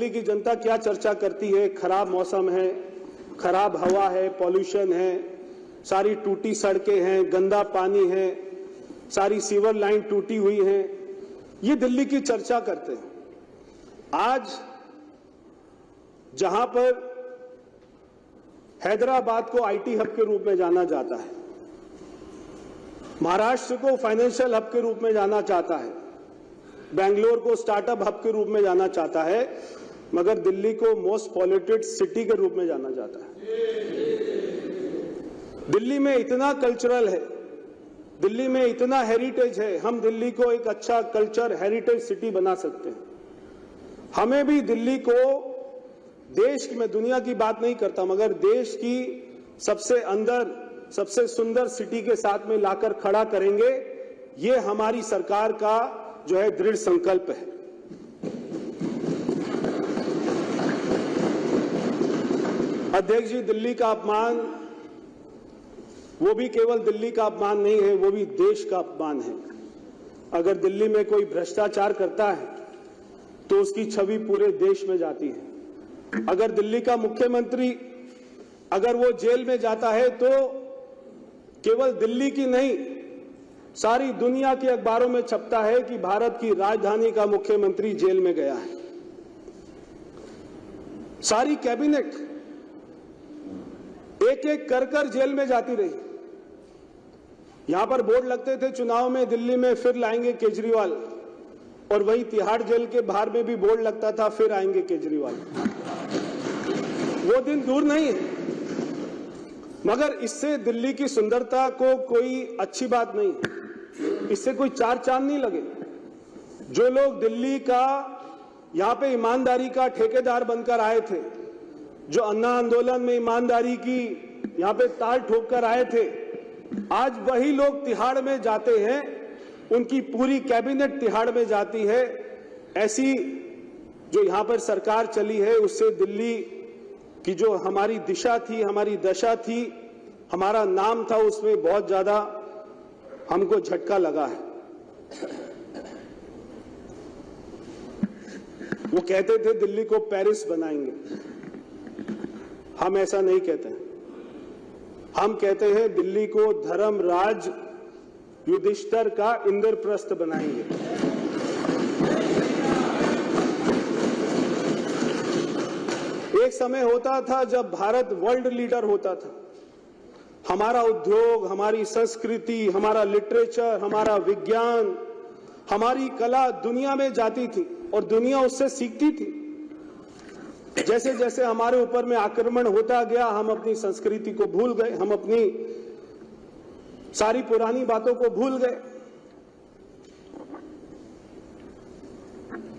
दिल्ली की जनता क्या चर्चा करती है, खराब मौसम है, खराब हवा है, पॉल्यूशन है, सारी टूटी सड़कें हैं, गंदा पानी है, सारी सीवर लाइन टूटी हुई है, ये दिल्ली की चर्चा करते हैं। आज जहां पर हैदराबाद को आईटी हब के रूप में जाना जाता है, महाराष्ट्र को फाइनेंशियल हब के रूप में जाना चाहता है, बेंगलोर को स्टार्टअप हब के रूप में जाना चाहता है, मगर दिल्ली को मोस्ट पॉल्यूटेड सिटी के रूप में जाना जाता है। दिल्ली में इतना कल्चरल है, दिल्ली में इतना हेरिटेज है, हम दिल्ली को एक अच्छा कल्चर हेरिटेज सिटी बना सकते हैं। हमें भी दिल्ली को देश की, मैं दुनिया की बात नहीं करता, मगर देश की सबसे अंदर सबसे सुंदर सिटी के साथ में लाकर खड़ा करेंगे। ये हमारी सरकार का जो है दृढ़ संकल्प है। अध्यक्ष जी, दिल्ली का अपमान वो भी केवल दिल्ली का अपमान नहीं है, वो भी देश का अपमान है। अगर दिल्ली में कोई भ्रष्टाचार करता है तो उसकी छवि पूरे देश में जाती है। अगर दिल्ली का मुख्यमंत्री अगर वो जेल में जाता है तो केवल दिल्ली की नहीं, सारी दुनिया के अखबारों में छपता है कि भारत की राजधानी का मुख्यमंत्री जेल में गया है। सारी कैबिनेट एक एक कर जेल में जाती रही। यहां पर बोर्ड लगते थे चुनाव में, दिल्ली में फिर लाएंगे केजरीवाल, और वही तिहाड़ जेल के बाहर में भी बोर्ड लगता था, फिर आएंगे केजरीवाल। वो दिन दूर नहीं है, मगर इससे दिल्ली की सुंदरता को कोई अच्छी बात नहीं, इससे कोई चार चांद नहीं लगे। जो लोग दिल्ली का यहां पे ईमानदारी का ठेकेदार बनकर आए थे, जो अन्ना आंदोलन में ईमानदारी की यहां पे ताल ठोक कर आए थे, आज वही लोग तिहाड़ में जाते हैं, उनकी पूरी कैबिनेट तिहाड़ में जाती है। ऐसी जो यहां पर सरकार चली है, उससे दिल्ली की जो हमारी दिशा थी, हमारी दशा थी, हमारा नाम था, उसमें बहुत ज्यादा हमको झटका लगा है। वो कहते थे दिल्ली को पेरिस बनाएंगे, हम ऐसा नहीं कहते हैं। हम कहते हैं दिल्ली को धर्मराज युधिष्ठिर का इंद्रप्रस्थ बनाएंगे। एक समय होता था जब भारत वर्ल्ड लीडर होता था। हमारा उद्योग, हमारी संस्कृति, हमारा लिटरेचर, हमारा विज्ञान, हमारी कला दुनिया में जाती थी और दुनिया उससे सीखती थी। जैसे जैसे हमारे ऊपर में आक्रमण होता गया, हम अपनी संस्कृति को भूल गए, हम अपनी सारी पुरानी बातों को भूल गए।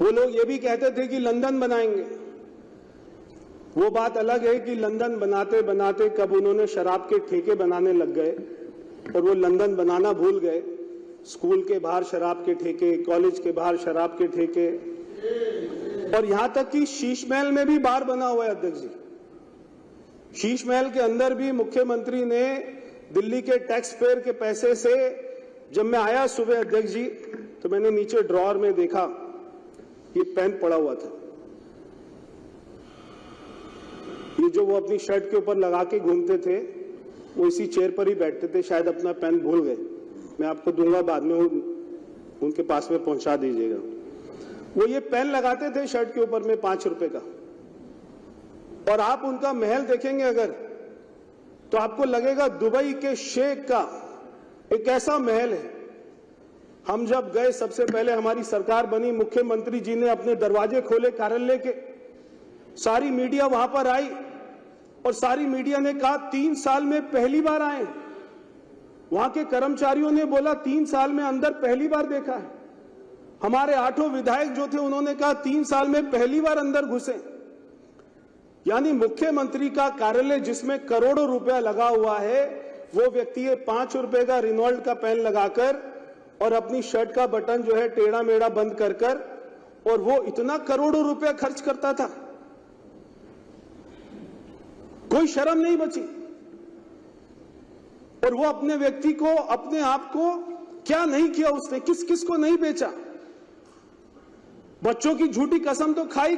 वो लोग ये भी कहते थे कि लंदन बनाएंगे। वो बात अलग है कि लंदन बनाते बनाते कब उन्होंने शराब के ठेके बनाने लग गए और वो लंदन बनाना भूल गए। स्कूल के बाहर शराब के ठेके, कॉलेज के बाहर शराब के ठेके, और यहां तक कि शीश महल में भी बार बना हुआ है। अध्यक्ष जी, शीश महल के अंदर भी मुख्यमंत्री ने दिल्ली के टैक्स पेयर के पैसे से, जब मैं आया सुबह अध्यक्ष जी, तो मैंने नीचे ड्रॉअर में देखा ये पेन पड़ा हुआ था। ये जो वो अपनी शर्ट के ऊपर लगा के घूमते थे, वो इसी चेयर पर ही बैठते थे, शायद अपना पेन भूल गए। मैं आपको दूंगा, बाद में उनके पास में पहुंचा दीजिएगा। वो ये पेन लगाते थे शर्ट के ऊपर में 5 रुपए का, और आप उनका महल देखेंगे अगर, तो आपको लगेगा दुबई के शेख का एक ऐसा महल है। हम जब गए, सबसे पहले हमारी सरकार बनी, मुख्यमंत्री जी ने अपने दरवाजे खोले कार्यालय के, सारी मीडिया वहां पर आई और सारी मीडिया ने कहा 3 साल में पहली बार आए। वहां के कर्मचारियों ने बोला 3 साल में अंदर पहली बार देखा है। हमारे 8 विधायक जो थे उन्होंने कहा 3 साल में पहली बार अंदर घुसे। यानी मुख्यमंत्री का कार्यालय जिसमें करोड़ों रुपया लगा हुआ है, वो व्यक्ति 5 रुपए का रिनॉल्ट का पेन लगाकर और अपनी शर्ट का बटन जो है टेढ़ा मेढ़ा बंद कर, और वो इतना करोड़ों रुपया खर्च करता था, कोई शर्म नहीं बची। और वो अपने व्यक्ति को, अपने आप को क्या नहीं किया उसने, किस किस को नहीं बेचा। बच्चों की झूठी कसम तो खाई,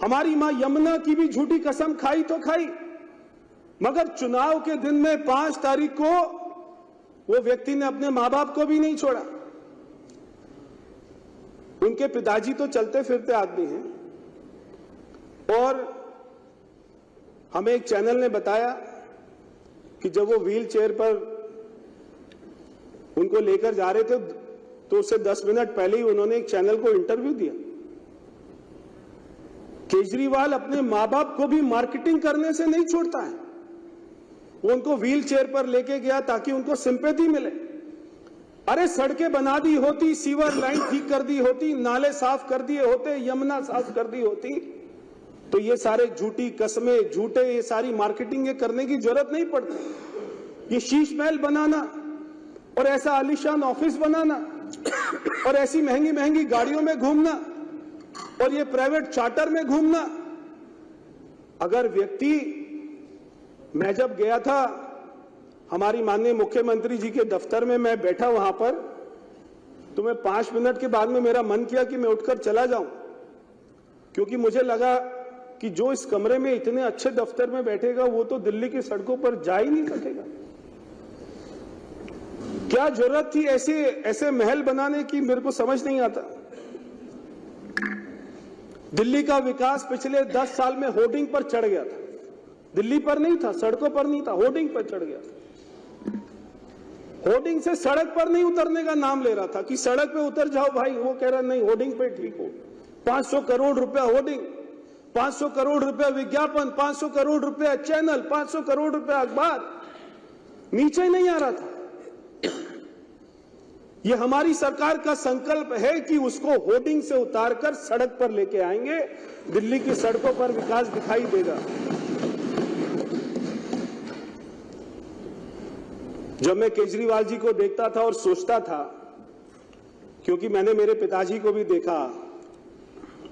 हमारी मां यमुना की भी झूठी कसम खाई तो खाई, मगर चुनाव के दिन में 5 तारीख को वो व्यक्ति ने अपने मां बाप को भी नहीं छोड़ा। उनके पिताजी तो चलते फिरते आदमी हैं और हमें एक चैनल ने बताया कि जब वो व्हील चेयर पर उनको लेकर जा रहे थे तो उससे 10 मिनट पहले ही उन्होंने एक चैनल को इंटरव्यू दिया। केजरीवाल अपने मां बाप को भी मार्केटिंग करने से नहीं छोड़ता है। वो उनको व्हील चेयर पर लेके गया ताकि उनको सिंपैथी मिले। अरे सड़कें बना दी होती, सीवर लाइन ठीक कर दी होती, नाले साफ कर दिए होते, यमुना साफ कर दी होती, तो ये सारे झूठी कस्में, झूठे ये सारी मार्केटिंग करने की जरूरत नहीं पड़ती। ये शीश महल बनाना और ऐसा आलीशान ऑफिस बनाना और ऐसी महंगी महंगी गाड़ियों में घूमना और ये प्राइवेट चार्टर में घूमना, अगर व्यक्ति, मैं जब गया था हमारी माननीय मुख्यमंत्री जी के दफ्तर में, मैं बैठा वहां पर, तो मैं 5 मिनट के बाद में मेरा मन किया कि मैं उठकर चला जाऊं, क्योंकि मुझे लगा कि जो इस कमरे में इतने अच्छे दफ्तर में बैठेगा वो तो दिल्ली की सड़कों पर जा ही नहीं सकेगा। क्या जरूरत थी ऐसे महल बनाने की, मेरे को समझ नहीं आता। दिल्ली का विकास पिछले 10 साल में होर्डिंग पर चढ़ गया था। दिल्ली पर नहीं था, सड़कों पर नहीं था, होर्डिंग पर चढ़ गया था। होर्डिंग से सड़क पर नहीं उतरने का नाम ले रहा था कि सड़क पे उतर जाओ भाई, वो कह रहा नहीं होर्डिंग पे ठीक हो। 500 करोड़ रुपया होर्डिंग, 500 करोड़ रुपया विज्ञापन, 500 करोड़ रुपया चैनल, 500 करोड़ रुपया अखबार, नीचे नहीं आ रहा था। ये हमारी सरकार का संकल्प है कि उसको होर्डिंग से उतारकर सड़क पर लेके आएंगे, दिल्ली की सड़कों पर विकास दिखाई देगा। जब मैं केजरीवाल जी को देखता था और सोचता था, क्योंकि मैंने मेरे पिताजी को भी देखा,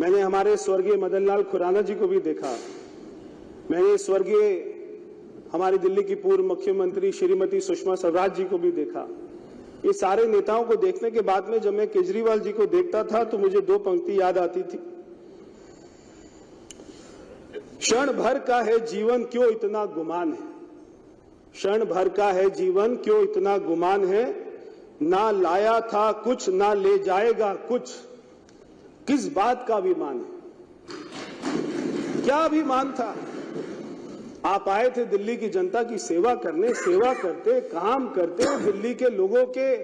मैंने हमारे स्वर्गीय मदन लाल खुराना जी को भी देखा, मैंने स्वर्गीय हमारी दिल्ली की पूर्व मुख्यमंत्री श्रीमती सुषमा स्वराज जी को भी देखा। ये सारे नेताओं को देखने के बाद में जब मैं केजरीवाल जी को देखता था तो मुझे 2 पंक्ति याद आती थी। क्षण भर का है जीवन क्यों इतना गुमान है, क्षण भर का है जीवन क्यों इतना गुमान है, ना लाया था कुछ ना ले जाएगा कुछ, किस बात का अभिमान है। क्या अभिमान था? आप आए थे दिल्ली की जनता की सेवा करने, सेवा करते, काम करते। दिल्ली के लोगों के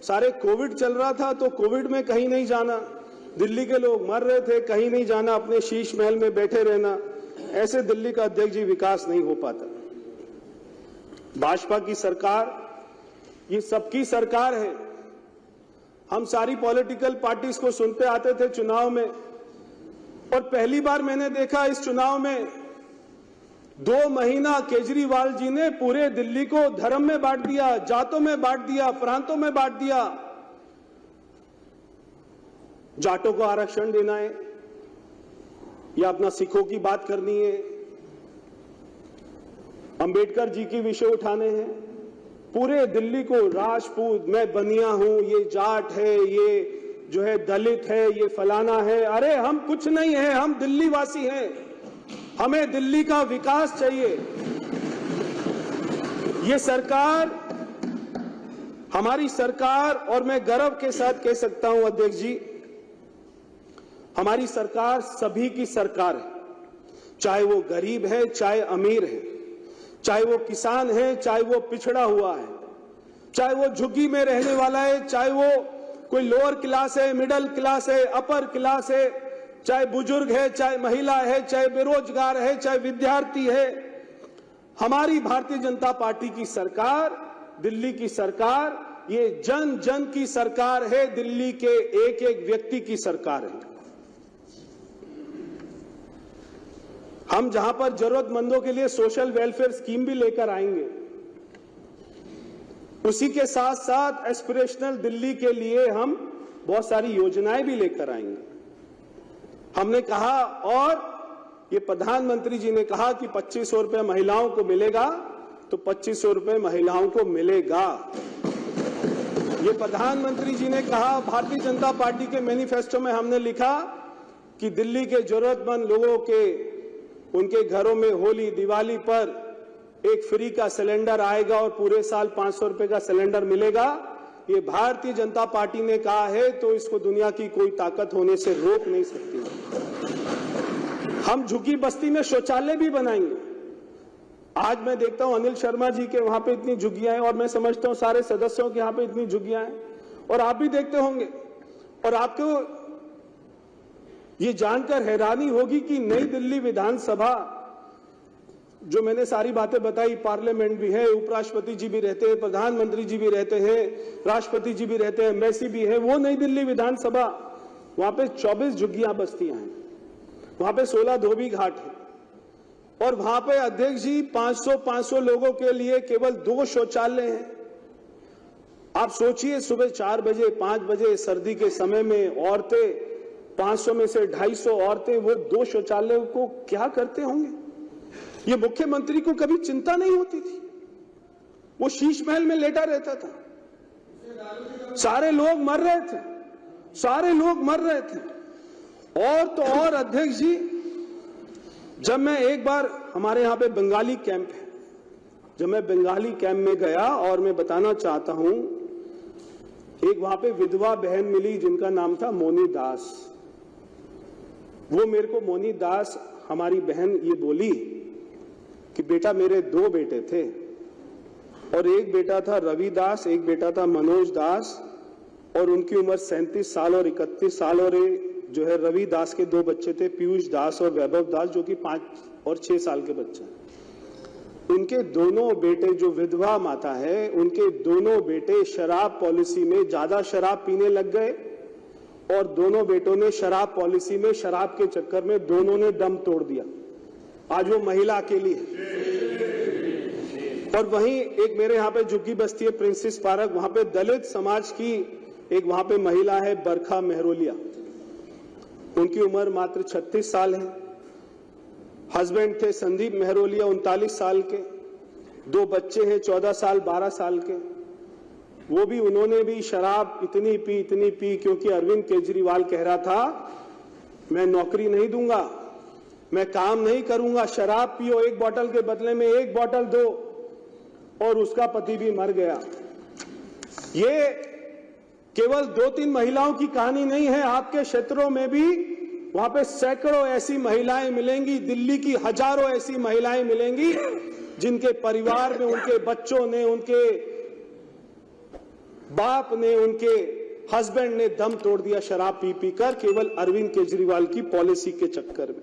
सारे कोविड चल रहा था तो कोविड में कहीं नहीं जाना, दिल्ली के लोग मर रहे थे, कहीं नहीं जाना, अपने शीश महल में बैठे रहना। ऐसे दिल्ली का अध्यक्ष जी विकास नहीं हो पाता। भाजपा की सरकार ये सबकी सरकार है। हम सारी पॉलिटिकल पार्टीज को सुनते आते थे चुनाव में, और पहली बार मैंने देखा इस चुनाव में 2 महीना केजरीवाल जी ने पूरे दिल्ली को धर्म में बांट दिया, जातों में बांट दिया, प्रांतों में बांट दिया। जाटों को आरक्षण देना है या अपना सिखों की बात करनी है, अंबेडकर जी के विषय उठाने हैं। पूरे दिल्ली को राजपूत, मैं बनिया हूं, ये जाट है, ये जो है दलित है, ये फलाना है। अरे हम कुछ नहीं है, हम दिल्ली वासी हैं, हमें दिल्ली का विकास चाहिए। ये सरकार, हमारी सरकार, और मैं गर्व के साथ कह सकता हूं अध्यक्ष जी, हमारी सरकार सभी की सरकार है। चाहे वो गरीब है, चाहे अमीर है, चाहे वो किसान है, चाहे वो पिछड़ा हुआ है, चाहे वो झुग्गी में रहने वाला है, चाहे वो कोई लोअर क्लास है, मिडिल क्लास है, अपर क्लास है, चाहे बुजुर्ग है, चाहे महिला है, चाहे बेरोजगार है, चाहे विद्यार्थी है। हमारी भारतीय जनता पार्टी की सरकार, दिल्ली की सरकार, ये जन जन की सरकार है, दिल्ली के एक एक व्यक्ति की सरकार है। हम जहां पर जरूरतमंदों के लिए सोशल वेलफेयर स्कीम भी लेकर आएंगे, उसी के साथ साथ एस्पिरेशनल दिल्ली के लिए हम बहुत सारी योजनाएं भी लेकर आएंगे। हमने कहा, और ये प्रधानमंत्री जी ने कहा कि 2500 रुपए महिलाओं को मिलेगा, तो 2500 रुपए महिलाओं को मिलेगा। ये प्रधानमंत्री जी ने कहा। भारतीय जनता पार्टी के मैनिफेस्टो में हमने लिखा कि दिल्ली के जरूरतमंद लोगों के उनके घरों में होली दिवाली पर एक फ्री का सिलेंडर आएगा और पूरे साल 500 रुपए का सिलेंडर मिलेगा, ये भारतीय जनता पार्टी ने कहा है तो इसको दुनिया की कोई ताकत होने से रोक नहीं सकती। हम झुग्गी बस्ती में शौचालय भी बनाएंगे। आज मैं देखता हूं अनिल शर्मा जी के वहां पे इतनी झुग्गियां हैं और मैं समझता हूं सारे सदस्यों के यहां पे इतनी झुग्गियां हैं और आप भी देखते होंगे और आपको ये जानकर हैरानी होगी कि नई दिल्ली विधानसभा, जो मैंने सारी बातें बताई, पार्लियामेंट भी है, उपराष्ट्रपति जी भी रहते हैं, प्रधानमंत्री जी भी रहते हैं, राष्ट्रपति जी भी रहते हैं, एम्बेसी भी है, वो नई दिल्ली विधानसभा, वहां पे 24 झुग्गियां बस्तियां हैं, वहां पे 16 धोबी घाट है और वहां पे अध्यक्ष जी 500 लोगों के लिए केवल 2 शौचालय हैं। आप सोचिए सुबह 4 बजे 5 बजे सर्दी के समय में औरतें 500 में से 250 औरतें वो 2 शौचालयों को क्या करते होंगे। ये मुख्यमंत्री को कभी चिंता नहीं होती थी, वो शीश महल में लेटा रहता था, सारे लोग मर रहे थे, सारे लोग मर रहे थे। और तो और अध्यक्ष जी, जब मैं एक बार, हमारे यहां पे बंगाली कैंप है, जब मैं बंगाली कैंप में गया और मैं बताना चाहता हूं, एक वहां पे विधवा बहन मिली जिनका नाम था मोनी दास। वो मेरे को मोनी दास, हमारी बहन, ये बोली कि बेटा मेरे 2 बेटे थे और एक बेटा था रवि दास, एक बेटा था मनोज दास और उनकी उम्र 37 साल और 31 साल और जो है रवि दास के 2 बच्चे थे, पीयूष दास और वैभव दास, जो कि 5 और 6 साल के बच्चे। उनके दोनों बेटे, जो विधवा माता है, उनके दोनों बेटे शराब पॉलिसी में ज्यादा शराब पीने लग गए और दोनों बेटों ने शराब पॉलिसी में, शराब के चक्कर में दोनों ने दम तोड़ दिया। आज वो महिला अकेली है। और वहीं एक मेरे यहाँ पे झुग्गी बस्ती है प्रिंसेस पार्क, वहां पे दलित समाज की एक वहां पे महिला है बरखा मेहरोलिया, उनकी उम्र मात्र 36 साल है। हस्बैंड थे संदीप मेहरोलिया 39 साल के, 2 बच्चे हैं 14 साल 12 साल के। वो भी, उन्होंने भी शराब इतनी पी क्योंकि अरविंद केजरीवाल कह रहा था मैं नौकरी नहीं दूंगा, मैं काम नहीं करूंगा, शराब पियो, 1 बोतल के बदले में 1 बोतल दो, और उसका पति भी मर गया। ये केवल 2-3 महिलाओं की कहानी नहीं है, आपके क्षेत्रों में भी वहां पे सैकड़ों ऐसी महिलाएं मिलेंगी, दिल्ली की हजारों ऐसी महिलाएं मिलेंगी जिनके परिवार में उनके बच्चों ने, उनके बाप ने, उनके हस्बैंड ने दम तोड़ दिया शराब पी कर, केवल अरविंद केजरीवाल की पॉलिसी के चक्कर में।